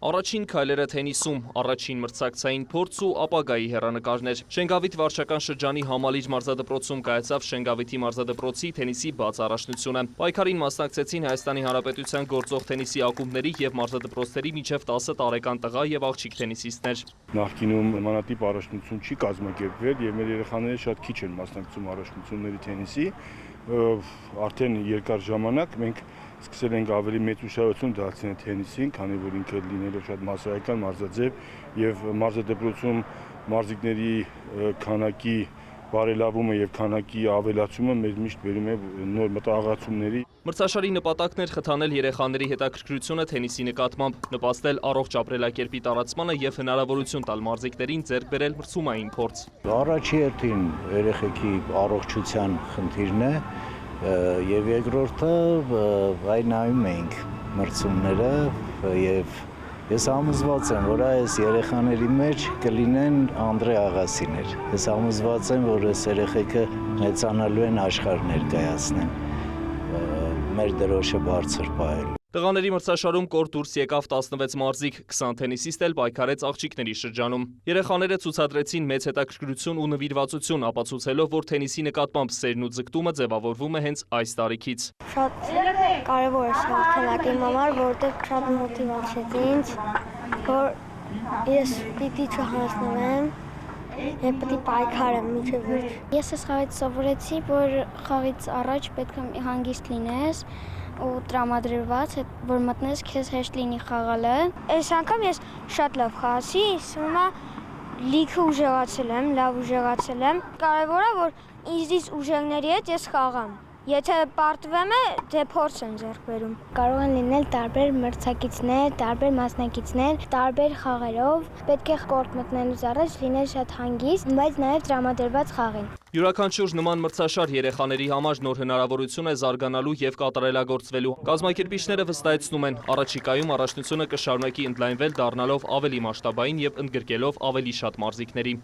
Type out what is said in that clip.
Առաջին քայլերը թենիսում, առաջին մրցակցային փորձ ու ապագայի հեռանկարներ։ Շենգավիթ վարչական շրջանի Համալիր մարզադպրոցում կայացավ Շենգավիթի մարզադպրոցի թենիսի բաց առաջնությունը։ Պայքարին մասնակցեցին Հայաստանի Հանրապետության գործող թենիսի ակումբների եւ մարզադպրոցների մինչեւ 10 տարեկան տղա եւ աղջիկ թենիսիստներ։ Նախկինում նմանատիպ առաջնություն չի կազմակերպվել եւ մեր երեխաները շատ քիչ են մասնակցում առաջնությունների թենիսի։ Արդեն երկար ժամանակ մենք սկսել ենք ավելի մեծ ուշադրություն դարձնել թենիսին, քանի որ ինքը լինելով շատ մասսայական մարզաձև եւ մարզադպրոցում մարզիկների քանակի բարելավումը եւ քանակի ավելացումը մեր միշտ բերում է նոր մտահղացումների։ Մրցաշարի նպատակն էր խթանել երեխաների հետաքրքրությունը թենիսի նկատմամբ, նպաստել առողջ ապրելակերպի տարածմանը եւ հնարավորություն տալ մարզիկներին ձեռք բերել մրցումային փորձ։ Առաջի հերթին երեխեքի առողջության խնդիրն է եւ երկրորդը այն նայում ենք մրցումները եւ ես համոզված եմ, որ այս երեխաների մեջ կլինեն Անդրե Աղասիներ։ Ես համոզված եմ, որ այս երեխեքը մեծանալու են աշխարհ ներկայացնեն։ Մեր դրոշը բարձր պահել։ Տղաների մրցաշարում կոր դուրս եկավ 16 մարզիկ, 20 թենիսիստ էլ պայքարեց աղջիկների շրջանում։ Երեխաները ցուցադրեցին մեծ հետաքրքրություն ու նվիրվածություն, ապացուցելով, որ թենիսի նկատմամբ սերն ու ձգտումը ձևավորվում է հենց այս տարիքից։ Շատ կարևոր է սա հաղթանակը իմ համար, որովհետև շատ մոտիվացրեց ինձ, որ ես պիտի չհասնվեմ եւ պիտի պայքարեմ մինչեւ վերջ։ Ես այս խաղից սովորեցի, որ խաղից առաջ պետք է հանգիստ լինես ու տրամադրված, որ մտնես քեզ հեշտ լինի խաղալը։ Այս անգամ ես շատ լավ խաղացի, հիմա լիքը ուժեղացել եմ, լավ ուժեղացել եմ։ Կարևորը որ ինձից ուժեղների հետ ես խաղամ։ Եթե պարտվեմ է, դե փորձ եմ ձեռք բերում։ Կարող են լինել տարբեր մրցակիցներ, տարբեր մասնակիցներ, տարբեր խաղերով։ Պետք է կորտ մտնելուց առաջ լինել շատ հանգիստ, բայց նաև տրամադրված խաղին։ Յուրաքանչյուր նման մրցաշար երեխաների համար նոր հնարավորություն է զարգանալու եւ կատարելագործվելու։ Կազմակերպիչները վստահեցնում են, առաջիկայում առաջնությունը կշարունակի ընդլայնվել, դառնալով ավելի մասշտաբային եւ ընդգրկելով ավելի շատ մարզիկների։